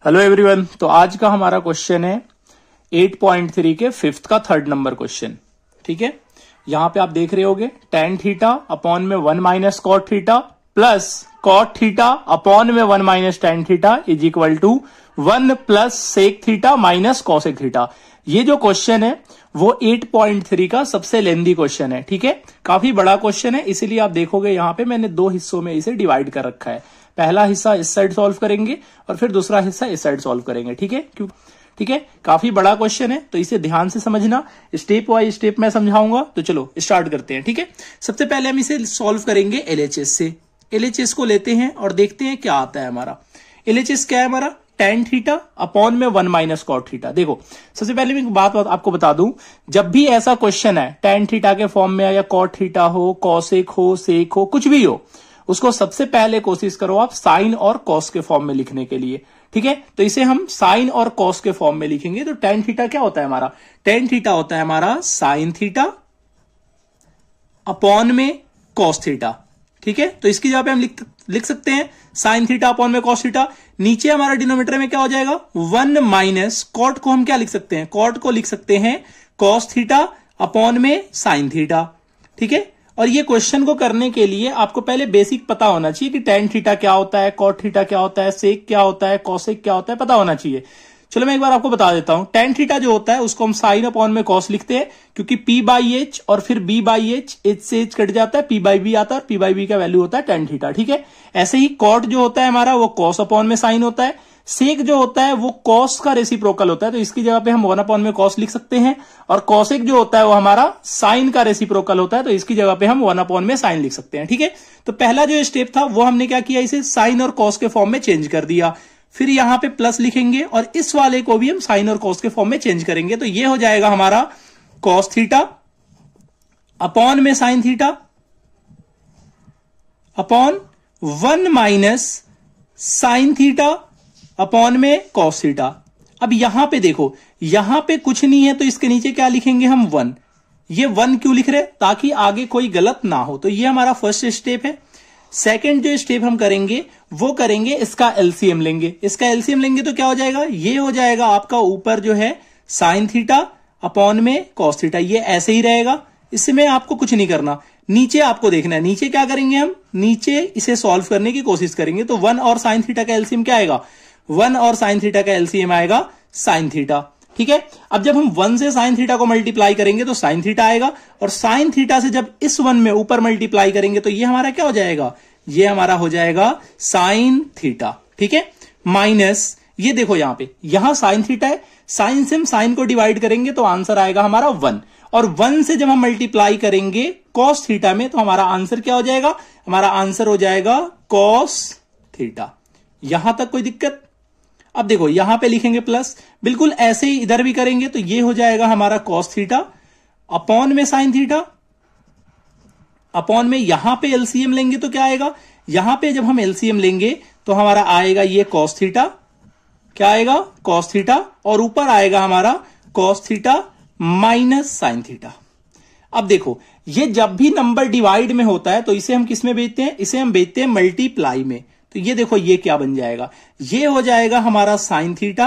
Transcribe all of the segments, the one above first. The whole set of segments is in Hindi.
Hello everyone. तो आज का हमारा क्वेश्चन है 8.3 के फिफ्थ का थर्ड नंबर क्वेश्चन। ठीक है, यहां पे आप देख रहे होगे tan थीटा अपॉन में 1 minus cot theta plus cot theta upon में 1 minus tan theta is equal to 1 plus sec theta minus cosec theta. ये जो क्वेश्चन है वो 8.3 का सबसे लेंदी क्वेश्चन है। ठीक है, काफी बड़ा क्वेश्चन है, इसीलिए आप देखोगे यहां पे मैंने दो हिस्सों में इसे डिवाइड कर रखा है। पहला हिस्सा इस साइड सॉल्व करेंगे और फिर दूसरा हिस्सा इस साइड सॉल्व करेंगे। ठीक है, क्यों? ठीक है, काफी बड़ा क्वेश्चन है तो इसे ध्यान से समझना, स्टेप बाय स्टेप मैं समझाऊंगा। तो चलो स्टार्ट करते हैं। ठीक है, सबसे पहले हम इसे सॉल्व करेंगे एलएचएस से। एलएचएस को लेते हैं और देखते हैं क्या आता है हमारा। एलएचएस क्या है हमारा? tan थीटा अपॉन में 1 माइनस कॉट थीटा। देखो सबसे पहले मैं एक बात आपको बता दूं, जब भी ऐसा क्वेश्चन है tan थीटा के फॉर्म में या कॉट थीटा हो, कॉसेक हो, सेक हो, कुछ भी हो, उसको सबसे पहले कोशिश करो आप साइन और कॉस के फॉर्म में लिखने के लिए। ठीक है, तो इसे हम साइन और कॉस के फॉर्म में लिखेंगे। तो tan थीटा क्या होता है हमारा? tan थीटा होता है हमारा साइन थीटा अपॉन में कॉस थीटा। ठीक है, तो इसकी जगह पे हम लिख सकते हैं साइन थीटा अपॉन में कॉस थीटा। नीचे हमारा डिनोमिनेटर में क्या हो जाएगा? 1 माइनस कॉट को हम क्या लिख सकते हैं? कॉट को लिख सकते हैं कॉस थीटा अपॉन में साइन थीटा। ठीक है, और ये क्वेश्चन को करने के लिए आपको पहले बेसिक पता होना चाहिए कि tan थीटा क्या होता है, कॉट थीटा क्या होता है, सेक क्या होता है, कॉसेक क्या होता है, पता होना चाहिए। चलो मैं एक बार आपको बता देता हूं। tan थीटा जो होता है उसको हम साइन अपॉन में कॉस लिखते हैं, क्योंकि p बाई एच और फिर b बाई एच, एच से एच कट जाता है, p बाई बी आता है और p बाई बी का वैल्यू होता है tan थीटा। ठीक है, ऐसे ही कॉट जो होता है हमारा वो कॉस अपॉन में साइन होता है। सेक जो होता है वो कॉस का रेसिप्रोकल होता है, तो इसकी जगह पे हम 1 अपॉन में कॉस लिख सकते हैं। और कॉसेक जो होता है वो हमारा साइन का रेसिप्रोकल होता है, तो इसकी जगह पे हम 1 अपॉन में साइन लिख सकते हैं। ठीक है, तो पहला जो स्टेप था वो हमने क्या किया, इसे साइन और कॉस के फॉर्म में चेंज कर दिया। फिर यहां पे प्लस लिखेंगे और इस वाले को भी हम साइन और कॉस के फॉर्म में चेंज करेंगे। तो ये हो जाएगा हमारा कॉस थीटा अपॉन में sine theta upon 1 minus sine theta upon में कॉस थीटा। अब यहां पे देखो, यहां पे कुछ नहीं है तो इसके नीचे क्या लिखेंगे हम? 1। ये 1 क्यों लिख रहे? ताकि आगे कोई गलत ना हो। तो ये हमारा फर्स्ट स्टेप है। सेकंड जो स्टेप हम करेंगे वो करेंगे इसका एलसीएम लेंगे। इसका एलसीएम लेंगे तो क्या हो जाएगा? ये हो जाएगा आपका ऊपर जो है साइन थीटा अपॉन में कॉस थीटा। ये ऐसे ही रहेगा, इसमें आपको कुछ नहीं करना। नीचे आपको देखना है, नीचे क्या करेंगे हम? नीचे इसे सॉल्व करने की कोशिश करेंगे। तो 1 और साइन थीटा का एलसीएम क्या आएगा? 1 और साइन थीटा का एलसीएम आएगा साइन थीटा। ठीक है, अब जब हम 1 से साइन थीटा को मल्टीप्लाई करेंगे तो साइन थीटा आएगा, और साइन थीटा से जब इस 1 में ऊपर मल्टीप्लाई करेंगे तो ये हमारा क्या हो जाएगा? ये हमारा हो जाएगा साइन थीटा। ठीक है, माइनस ये देखो यहां पे, यहां साइन थीटा है, साइन से हम साइन को डिवाइड करेंगे तो आंसर आएगा हमारा 1, और 1 से जब हम मल्टीप्लाई करेंगे कॉस थीटा में तो हमारा आंसर क्या हो जाएगा? हमारा आंसर हो जाएगा कॉस थीटा। यहां तक कोई दिक्कत? अब देखो यहां पे लिखेंगे प्लस, बिल्कुल ऐसे ही इधर भी करेंगे तो ये हो जाएगा हमारा कॉस थीटा अपॉन में साइन थीटा अपॉन में, यहां पे एलसीएम लेंगे तो क्या आएगा? यहां पे जब हम एलसीएम लेंगे तो हमारा आएगा ये कॉस थीटा, क्या आएगा? कॉस थीटा, और ऊपर आएगा हमारा cos theta minus sine theta. अब देखो ये जब भी नंबर डिवाइड में होता है तो इसे हम किस में बेचते हैं? इसे हम बेचते हैं मल्टीप्लाई में। तो ये देखो ये क्या बन जाएगा? ये हो जाएगा हमारा साइन थीटा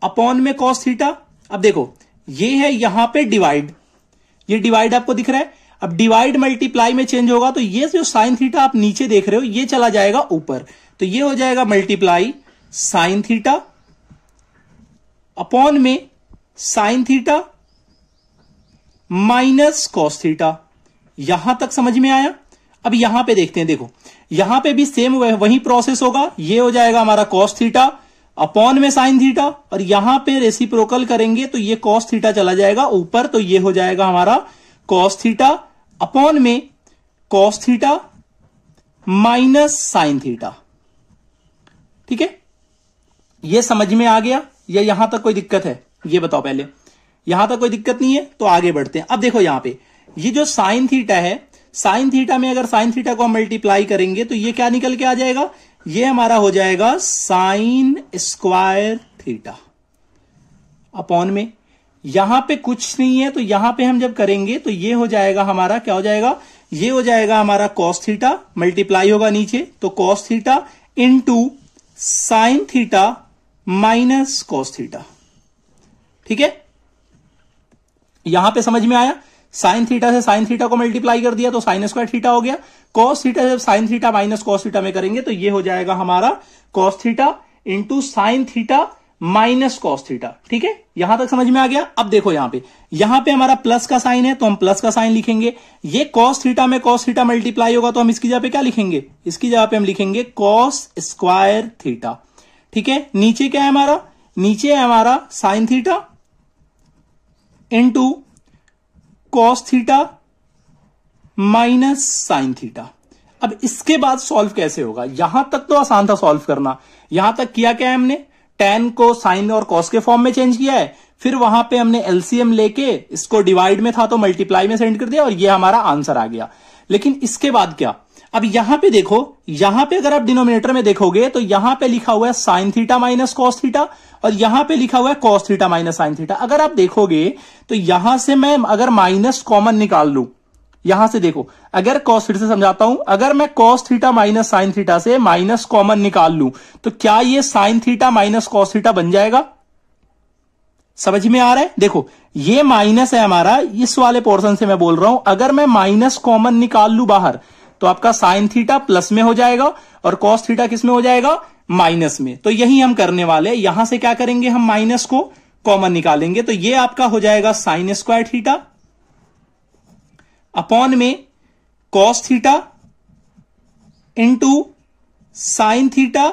अपॉन में कॉस थीटा। अब देखो ये है यहां पे डिवाइड, ये डिवाइड आपको दिख रहा है। अब डिवाइड मल्टीप्लाई में चेंज होगा तो ये जो साइन थीटा आप नीचे देख रहे हो ये चला जाएगा ऊपर, तो ये हो जाएगा मल्टीप्लाई साइन थीटा अपॉन में sign theta minus cos theta. यहां तक समझ में आया? अब यहां पे देखते हैं, देखो यहां पे भी सेम वही प्रोसेस होगा। ये हो जाएगा हमारा कॉस थीटा अपॉन में साइन थीटा, और यहां पे रेसिप्रोकल करेंगे तो ये कॉस थीटा चला जाएगा ऊपर, तो ये हो जाएगा हमारा कॉस थीटा अपॉन में cos theta minus sine theta. ठीक है, ये समझ में आ गया या यहां तक कोई दिक्कत है? ये बताओ पहले। यहां तक कोई दिक्कत नहीं है तो आगे बढ़ते हैं। अब देखो यहां पे ये जो साइन थीटा है, साइन थीटा में अगर साइन थीटा को हम मल्टीप्लाई करेंगे तो ये क्या निकल के आ जाएगा? ये हमारा हो जाएगा साइन स्क्वायर थीटा अपॉन में, यहां पे कुछ नहीं है तो यहां पे हम जब करेंगे तो ये हो जाएगा हमारा, क्या हो जाएगा? ये हो जाएगा हमारा कॉस थीटा, मल्टीप्लाई होगा नीचे तो cos theta into sine theta minus cos theta. ठीक है, यहां पे समझ में आया। साइन थीटा से साइन थीटा को मल्टीप्लाई कर दिया तो साइन स्क्वायर थीटा हो गया। कॉस थीटा जब sign theta minus cos theta में करेंगे तो ये हो जाएगा हमारा cos theta into sine theta minus cos theta. ठीक है, यहां तक समझ में आ गया। अब देखो यहां पे हमारा प्लस का साइन है तो हम प्लस का साइन लिखेंगे। ये कॉस थीटा में कॉस थीटा मल्टीप्लाई होगा तो हम इसकी जगह पे क्या लिखेंगे, इसकी जगह पे हम लिखेंगे कॉस स्क्वायर थीटा। ठीक है, नीचे क्या है हमारा, नीचे है हमारा sign theta into cos theta minus sine theta. अब इसके बाद सॉल्व कैसे होगा, यहां तक तो आसान था सॉल्व करना। यहां तक किया क्या है हमने, tan को साइन और कॉस के फॉर्म में चेंज किया है, फिर वहां पे हमने एलसीएम लेके इसको डिवाइड में था तो मल्टीप्लाई में सेंड कर दिया और ये हमारा आंसर आ गया। लेकिन इसके बाद क्या, अब यहां पे देखो, यहां पे अगर आप डिनोमिनेटर में देखोगे तो यहां पे लिखा हुआ है sign theta minus cos theta और यहां पे लिखा हुआ है cos theta minus sine theta. अगर आप देखोगे तो यहां से मैं अगर माइनस कॉमन निकाल लूं, यहां से देखो, अगर कॉस थीटा से समझाता हूं, अगर मैं cos theta minus sine theta से माइनस कॉमन निकाल लूं तो क्या ये sine theta minus cos theta बन जाएगा। समझ में आ रहा है, देखो ये माइनस है हमारा, इस वाले पोर्शन से मैं बोल रहा हूं, अगर मैं माइनस कॉमन निकाल लूं बाहर तो आपका साइन थीटा प्लस में हो जाएगा और कॉस थीटा किस में हो जाएगा, माइनस में। तो यही हम करने वाले, यहां से क्या करेंगे, हम माइनस को कॉमन निकालेंगे तो ये आपका हो जाएगा साइन स्क्वायर थीटा अपॉन में cos theta into sine theta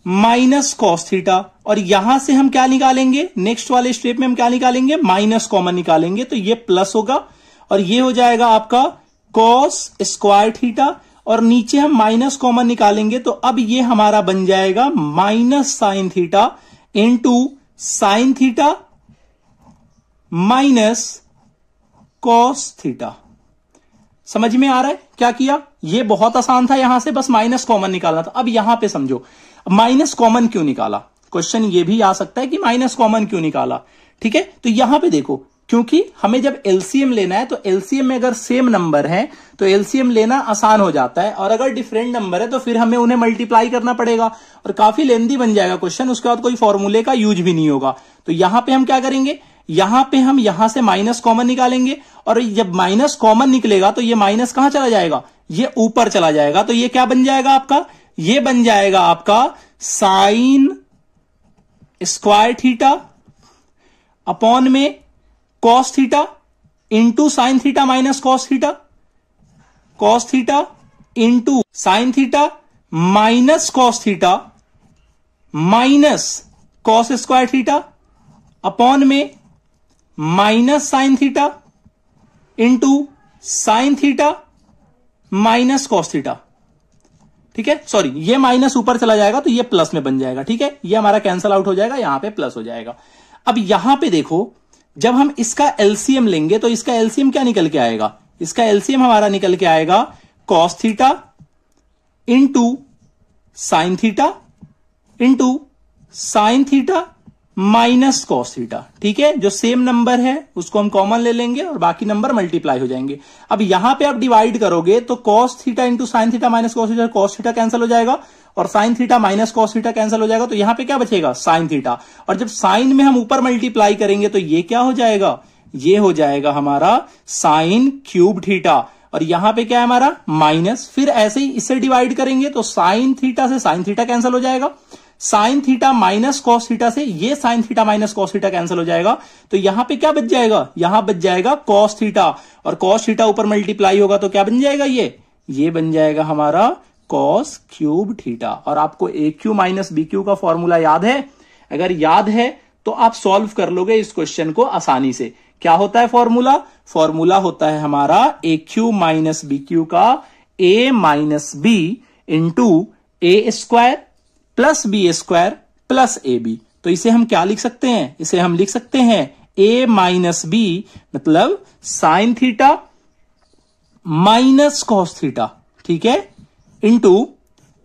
minus cos theta. और यहां से हम क्या निकालेंगे, नेक्स्ट वाले स्टेप में हम क्या निकालेंगे, माइनस कॉमन निकालेंगे तो ये प्लस होगा और ये हो जाएगा आपका कॉस स्क्वायर थीटा और नीचे हम माइनस कॉमन निकालेंगे तो अब ये हमारा बन जाएगा minus sine theta into sine theta minus cos theta. समझ में आ रहा है क्या किया, ये बहुत आसान था, यहां से बस माइनस कॉमन निकालना था। अब यहां पे समझो माइनस कॉमन क्यों निकाला, क्वेश्चन ये भी आ सकता है कि माइनस कॉमन क्यों निकाला। ठीक है, तो यहां पे देखो, क्योंकि हमें जब एलसीएम लेना है तो एलसीएम में अगर सेम नंबर है तो एलसीएम लेना आसान हो जाता है और अगर डिफरेंट नंबर है तो फिर हमें उन्हें मल्टीप्लाई करना पड़ेगा और काफी लेंदी बन जाएगा क्वेश्चन, उसके बाद कोई फॉर्मूले का यूज भी नहीं होगा। तो यहां पे हम क्या करेंगे, यहां पे हम यहां से माइनस कॉमन निकालेंगे और जब माइनस कॉमन निकलेगा तो ये माइनस कहां चला जाएगा, ये ऊपर चला जाएगा। तो ये क्या बन जाएगा आपका, ये बन जाएगा आपका साइन स्क्वायर थीटा अपॉन में cos theta into sine theta minus cos theta, cos theta into sine theta minus cos theta minus cos square theta upon में minus sine theta into sine theta minus cos theta. ठीक है, सॉरी ये माइनस ऊपर चला जाएगा तो ये प्लस में बन जाएगा। ठीक है, ये हमारा कैंसल आउट हो जाएगा, यहां पे प्लस हो जाएगा। अब यहां पे देखो, जब हम इसका एलसीएम लेंगे तो इसका एलसीएम क्या निकल के आएगा, इसका एलसीएम हमारा निकल के आएगा cos theta into sine theta into sine theta minus cos theta. ठीक है, जो सेम नंबर है उसको हम कॉमन ले लेंगे और बाकी नंबर मल्टीप्लाई हो जाएंगे। अब यहां पे आप डिवाइड करोगे तो cos theta into sine theta minus cos theta, cos theta cancel हो जाएगा और sine theta minus cos theta cancel हो जाएगा। तो यहां पे क्या बचेगा, साइन थीटा। और जब साइन में हम ऊपर मल्टीप्लाई करेंगे तो ये क्या हो जाएगा, ये हो जाएगा हमारा साइन क्यूब थीटा और यहां पे क्या है हमारा माइनस। फिर ऐसे ही इससे डिवाइड करेंगे तो साइन थीटा से साइन थीटा कैंसिल हो जाएगा, sign theta minus cos theta से ये sine theta minus cos theta cancel हो जाएगा। तो यहां पे क्या बच जाएगा, यहां बच जाएगा कॉस थीटा और कॉस थीटा ऊपर मल्टीप्लाई होगा तो क्या बन जाएगा, ये बन जाएगा हमारा कॉस क्यूब थीटा। और आपको ए क्यू माइनस बी क्यू का फॉर्मूला याद है, अगर याद है तो आप सॉल्व कर लोगे इस क्वेश्चन को आसानी से। क्या होता है फॉर्मूला, फॉर्मूला होता है हमारा A cube minus B cube का A minus B into A square plus B square plus A B. तो इसे हम क्या लिख सकते हैं, इसे हम लिख सकते हैं ए माइनस बी मतलब sign theta minus cos theta. ठीक है, इंटू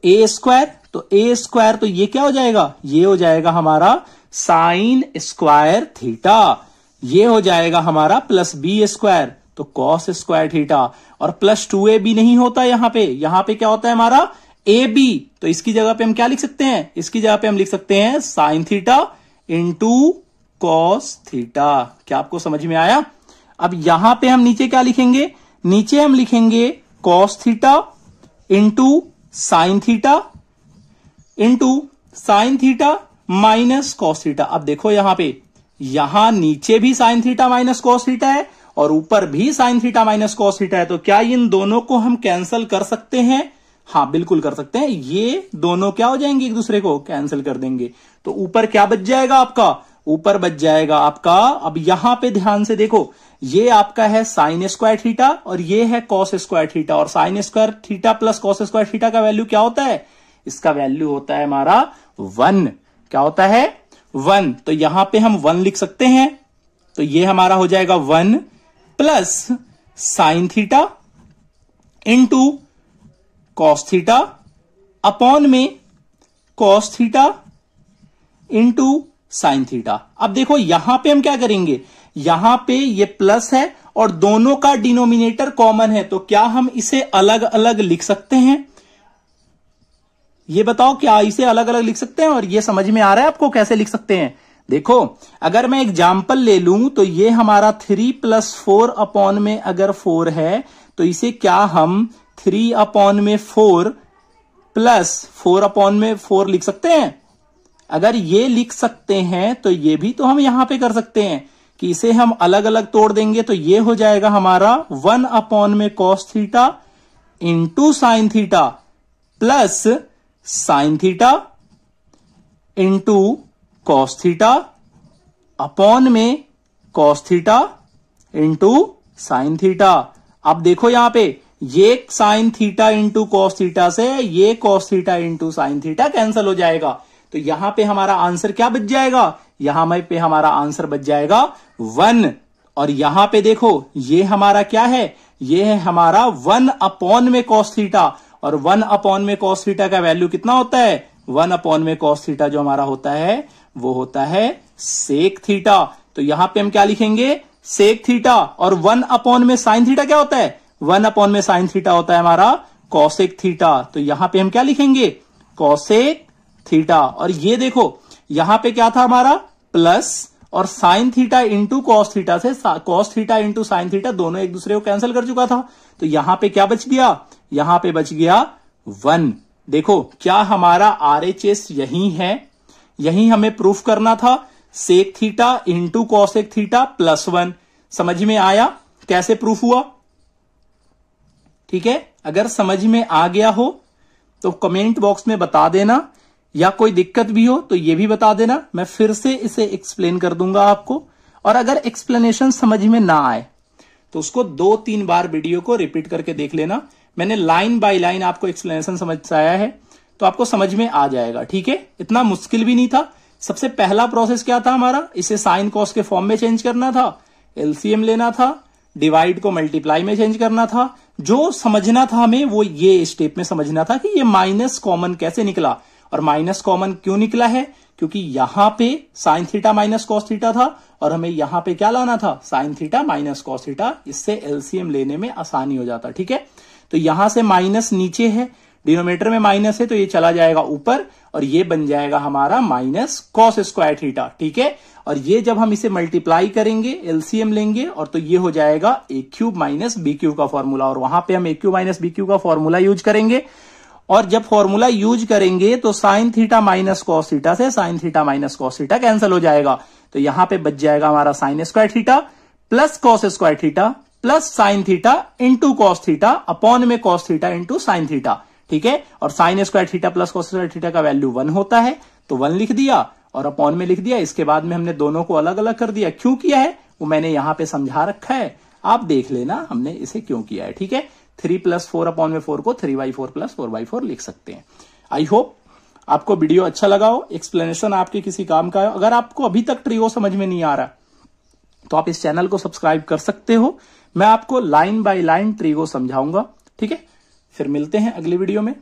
ए स्क्वायर, तो ए स्क्वायर तो ये क्या हो जाएगा, ये हो जाएगा हमारा साइन स्क्वायर थीटा, ये हो जाएगा हमारा प्लस बी स्क्वायर तो कॉस स्क्वायर थीटा और प्लस 2ab नहीं होता यहां पे क्या होता है हमारा ए बी, तो इसकी जगह पे हम क्या लिख सकते हैं, इसकी जगह पे हम लिख सकते हैं sign theta into cos theta. क्या आपको समझ में आया? अब यहां पे हम नीचे क्या लिखेंगे, नीचे हम लिखेंगे cos theta into sine theta into sine theta minus cos theta. अब देखो यहां पे, यहां नीचे भी sign theta minus cos theta है और ऊपर भी sign theta minus cos theta है, तो क्या इन दोनों को हम कैंसिल कर सकते हैं? हाँ बिल्कुल कर सकते हैं। ये दोनों क्या हो जाएंगे, एक दूसरे को कैंसिल कर देंगे। तो ऊपर क्या बच जाएगा आपका, ऊपर बच जाएगा आपका, अब यहां पे ध्यान से देखो, ये आपका है साइन स्क्वायर थीटा और ये है कॉस स्क्वायर थीटा, और sine square theta plus cos square theta का वैल्यू क्या होता है, इसका वैल्यू होता है हमारा 1। क्या होता है, 1। तो यहां पे हम 1 लिख सकते हैं, तो ये हमारा हो जाएगा 1 plus sine theta into cos theta upon में cos theta into sine theta. अब देखो यहां पे हम क्या करेंगे, यहां पे ये प्लस है और दोनों का डिनोमिनेटर कॉमन है, तो क्या हम इसे अलग अलग लिख सकते हैं? ये बताओ, क्या इसे अलग अलग लिख सकते हैं? और ये समझ में आ रहा है आपको कैसे लिख सकते हैं? देखो, अगर मैं एग्जाम्पल ले लूं तो ये हमारा 3 + 4 अपॉन में अगर 4 है, तो इसे क्या हम 3 अपॉन में 4 प्लस 4 अपॉन में 4 लिख सकते हैं? अगर ये लिख सकते हैं तो ये भी तो हम यहां पे कर सकते हैं कि इसे हम अलग अलग तोड़ देंगे, तो ये हो जाएगा हमारा 1 अपॉन में cos theta into sine theta plus sine theta into cos theta upon में cos theta into sine theta. अब देखो यहां पे, ये sine theta into cos theta से ये cos theta into sine theta cancel हो जाएगा, तो यहां पे हमारा आंसर क्या बच जाएगा, यहां पे हमारा आंसर बच जाएगा 1। और यहां पे देखो, ये हमारा क्या है, ये है हमारा 1 अपॉन में कॉस थीटा, और 1 अपॉन में कॉस थीटा का वैल्यू कितना होता है, 1 अपॉन में कॉस थीटा जो हमारा होता है वो होता है सेक थीटा। तो यहां पे हम क्या लिखेंगे, सेक थीटा, और 1 अपॉन में साइन थीटा क्या होता है, 1 अपॉन में साइन थीटा होता है हमारा कॉसेक थीटा, तो यहां पे हम क्या लिखेंगे, कॉसेक थीटा। और ये देखो यहां पे क्या था हमारा प्लस, और sine theta into cos theta से cos theta into sine theta दोनों एक दूसरे को कैंसिल कर चुका था, तो यहां पे क्या बच गया, यहां पे बच गया 1। देखो क्या हमारा RHS यही है, यही हमें प्रूफ करना था, sec theta into cosec theta plus 1। समझ में आया कैसे प्रूफ हुआ? ठीक है, अगर समझ में आ गया हो तो कमेंट बॉक्स में बता देना, या कोई दिक्कत भी हो तो ये भी बता देना, मैं फिर से इसे एक्सप्लेन कर दूंगा आपको। और अगर एक्सप्लेनेशन समझ में ना आए तो उसको 2-3 बार वीडियो को रिपीट करके देख लेना। मैंने लाइन बाय लाइन आपको एक्सप्लेनेशन समझ आया है तो आपको समझ में आ जाएगा। ठीक है, इतना मुश्किल भी नहीं था। सबसे पहला प्रोसेस क्या था हमारा, इसे साइन कॉस के फॉर्म में चेंज करना था, एलसीएम लेना था, डिवाइड को मल्टीप्लाई में चेंज करना था। जो समझना था हमें वो ये स्टेप में समझना था कि ये माइनस कॉमन कैसे निकला, और माइनस कॉमन क्यों निकला है, क्योंकि यहां पे sign theta minus cos theta था और हमें यहां पे क्या लाना था, sign theta minus cos theta. इससे एलसीएम लेने में आसानी हो जाता। ठीक है, तो यहां से माइनस नीचे है, डिनोमिनेटर में माइनस है, तो ये चला जाएगा ऊपर और ये बन जाएगा हमारा माइनस कॉस स्क्वायर थीटा। ठीक है, और ये जब हम इसे मल्टीप्लाई करेंगे, एलसीएम लेंगे, और तो ये हो जाएगा a³ माइनस b³ का फॉर्मूला, और वहां पे हम a³ माइनस b³ का फॉर्मूला यूज करेंगे। और जब फॉर्मूला यूज करेंगे तो sine theta minus cos theta से sine theta minus cos theta cancel हो जाएगा, तो यहां पे बच जाएगा हमारा sine square theta plus cos square theta plus sine theta into cos theta upon में cos theta into sine theta. ठीक है, और sine square theta plus cos square theta का वैल्यू 1 होता है, तो 1 लिख दिया और अपॉन में लिख दिया। इसके बाद में हमने दोनों को अलग अलग कर दिया। क्यों किया है वो मैंने यहां पे समझा रखा है, आप देख लेना हमने इसे क्यों किया है। ठीक है, 3 + 4 अपॉन में 4 को 3/4 प्लस 4/4 लिख सकते हैं। आई होप आपको वीडियो अच्छा लगा हो, एक्सप्लेनेशन आपके किसी काम का है। अगर आपको अभी तक ट्रिगो समझ में नहीं आ रहा तो आप इस चैनल को सब्सक्राइब कर सकते हो, मैं आपको लाइन बाय लाइन ट्रिगो समझाऊंगा। ठीक है, फिर मिलते हैं अगली वीडियो में।